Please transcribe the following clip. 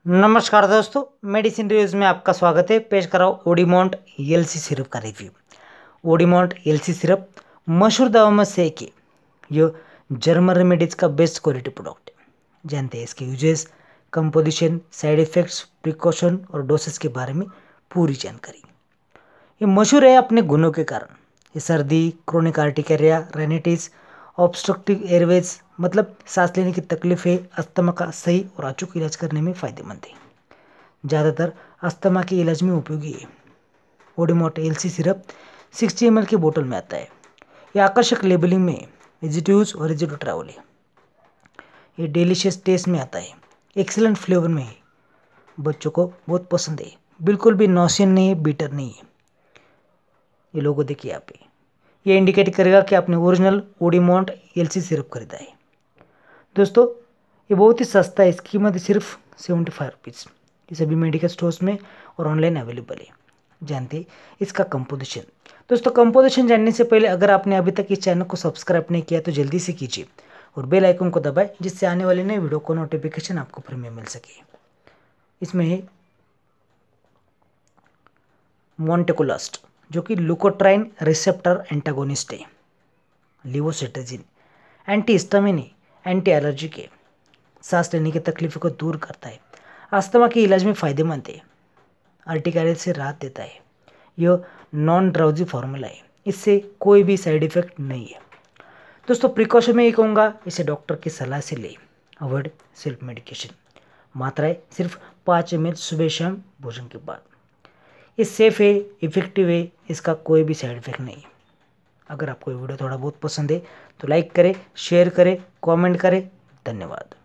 नमस्कार दोस्तों, medicine reviews में आपका स्वागत है। पेश कर रहा हूँ ओडिमोंट एलसी सिरप का रिव्यू। ओडिमोंट एलसी सिरप मशहूर दवा में से एक है। ये जर्मन रेमेडीज का बेस्ट क्वालिटी प्रोडक्ट है। जानते हैं इसके uses, composition, side effects, precaution और डोसेस के बारे में पूरी जानकारी। ये मशहूर है अपने गुणों के कारण। ये सर्दी, क्रोनिक आर्टिकेरिया, रेनिटिस, ऑब्स्ट्रक्टिव एयरवेज मतलब सांस लेने की तकलीफें, अस्थमा का सही और अचूक इलाज करने में फ़ायदेमंद है। ज़्यादातर अस्थमा के इलाज में उपयोगी है। ओडिमोट एलसी सिरप 60 ml की बोतल में आता है। यह आकर्षक लेबलिंग में इजी टू यूज़ और इजी टू ट्रैवल है। ये डिलीशियस टेस्ट में आता है, एक्सीलेंट फ्लेवर में है। बच्चों को बहुत पसंद है। बिल्कुल भी नॉसियन नहीं है, बीटर नहीं है। ये लोगो देखिए यहाँ पे, ये इंडिकेट करेगा कि आपने ओरिजिनल ओडिमोंट एलसी सिरप खरीदा है। दोस्तों, ये बहुत ही सस्ता है। इसकी कीमत सिर्फ 75 रुपीज़। ये सभी मेडिकल स्टोर्स में और ऑनलाइन अवेलेबल है। जानते हैं इसका कंपोजिशन। दोस्तों, कंपोजिशन जानने से पहले अगर आपने अभी तक इस चैनल को सब्सक्राइब नहीं किया तो जल्दी से कीजिए और बेल आइकन को दबाएं, जिससे आने वाले नए वीडियो को नोटिफिकेशन आपको फ्री में मिल सके। इसमें है मोंटेकुलस्ट, जो कि लुकोट्राइन रिसेप्टर एंटागोनिस्ट है। लिवोसिट्राजिन एंटी हिस्टामिन है, एंटी एलर्जिक है, सांस लेने की तकलीफों को दूर करता है, अस्थमा के इलाज में फ़ायदेमंद है, अर्टिकारियल से राहत देता है। यह नॉन ड्राउजी फार्मूला है, इससे कोई भी साइड इफेक्ट नहीं है। दोस्तों, प्रिकॉशन में ये कहूँगा, इसे डॉक्टर की सलाह से ले। Avoid self medication. मात्राएं सिर्फ 5 ml सुबह शाम भोजन के बाद। ये सेफ है, इफेक्टिव है, इसका कोई भी साइड इफेक्ट नहीं है। अगर आपको ये वीडियो थोड़ा बहुत पसंद है तो लाइक करें, शेयर करें, कमेंट करें। धन्यवाद।